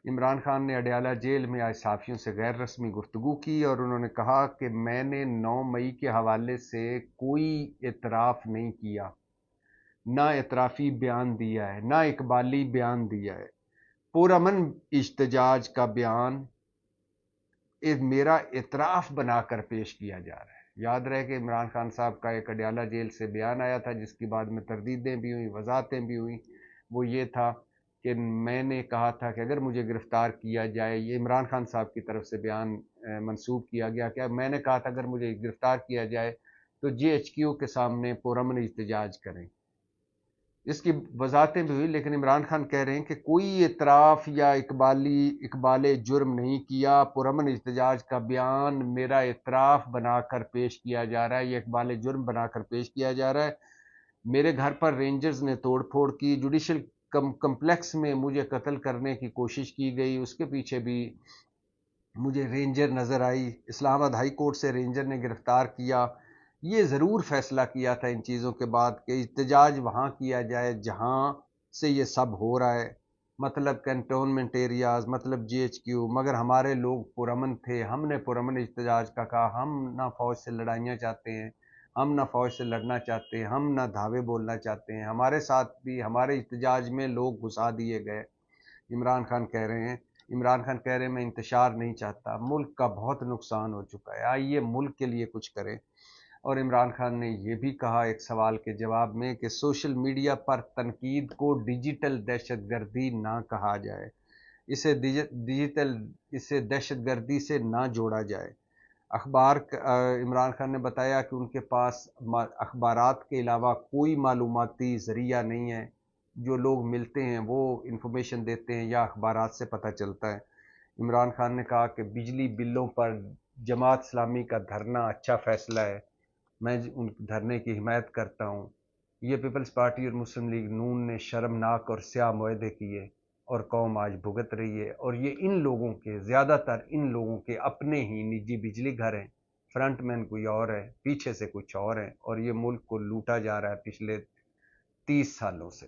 عمران خان نے اڈیالہ جیل میں آج صحافیوں سے غیر رسمی گفتگو کی اور انہوں نے کہا کہ میں نے 9 مئی کے حوالے سے کوئی اعتراف نہیں کیا، نہ اعترافی بیان دیا ہے، نہ اقبالی بیان دیا ہے۔ پرامن احتجاج کا بیان میرا اعتراف بنا کر پیش کیا جا رہا ہے۔ یاد رہے کہ عمران خان صاحب کا ایک اڈیالہ جیل سے بیان آیا تھا جس کی بعد میں تردیدیں بھی ہوئیں، وضاحتیں بھی ہوئیں۔ وہ یہ تھا کہ میں نے کہا تھا کہ اگر مجھے گرفتار کیا جائے، یہ عمران خان صاحب کی طرف سے بیان منسوب کیا گیا کہ میں نے کہا تھا اگر مجھے گرفتار کیا جائے تو JHQ کے سامنے پرامن احتجاج کریں۔ اس کی وضاحتیں بھی ہوئی، لیکن عمران خان کہہ رہے ہیں کہ کوئی اعتراف یا اقبال جرم نہیں کیا، پرامن احتجاج کا بیان میرا اعتراف بنا کر پیش کیا جا رہا ہے، یہ اقبال جرم بنا کر پیش کیا جا رہا ہے۔ میرے گھر پر رینجرز نے توڑ پھوڑ کی، جوڈیشل کمپلیکس میں مجھے قتل کرنے کی کوشش کی گئی، اس کے پیچھے بھی مجھے رینجر نظر آئی، اسلام آباد ہائی کورٹ سے رینجر نے گرفتار کیا۔ یہ ضرور فیصلہ کیا تھا ان چیزوں کے بعد کہ احتجاج وہاں کیا جائے جہاں سے یہ سب ہو رہا ہے، مطلب کنٹونمنٹ ایریاز، مطلب JHQ، مگر ہمارے لوگ پرامن تھے، ہم نے پرامن احتجاج کا کہا، ہم نہ فوج سے لڑائیاں چاہتے ہیں، ہم نہ فوج سے لڑنا چاہتے ہیں، ہم نہ دھاوے بولنا چاہتے ہیں، ہمارے ساتھ بھی ہمارے احتجاج میں لوگ گھسا دیے گئے۔ عمران خان کہہ رہے ہیں میں انتشار نہیں چاہتا، ملک کا بہت نقصان ہو چکا ہے، آئیے ملک کے لیے کچھ کریں۔ اور عمران خان نے یہ بھی کہا ایک سوال کے جواب میں کہ سوشل میڈیا پر تنقید کو ڈیجیٹل دہشت گردی نہ کہا جائے، اسے دہشت گردی سے نہ جوڑا جائے۔ عمران خان نے بتایا کہ ان کے پاس اخبارات کے علاوہ کوئی معلوماتی ذریعہ نہیں ہے، جو لوگ ملتے ہیں وہ انفارمیشن دیتے ہیں یا اخبارات سے پتہ چلتا ہے۔ عمران خان نے کہا کہ بجلی بلوں پر جماعت اسلامی کا دھرنا اچھا فیصلہ ہے، میں ان دھرنے کی حمایت کرتا ہوں۔ یہ پیپلز پارٹی اور مسلم لیگ نون نے شرمناک اور سیاہ معاہدے کیے اور قوم آج بھگت رہی ہے، اور یہ ان لوگوں کے، زیادہ تر ان لوگوں کے اپنے ہی نجی بجلی گھر ہیں، فرنٹ مین کوئی اور ہے، پیچھے سے کچھ اور ہے، اور یہ ملک کو لوٹا جا رہا ہے پچھلے 30 سالوں سے۔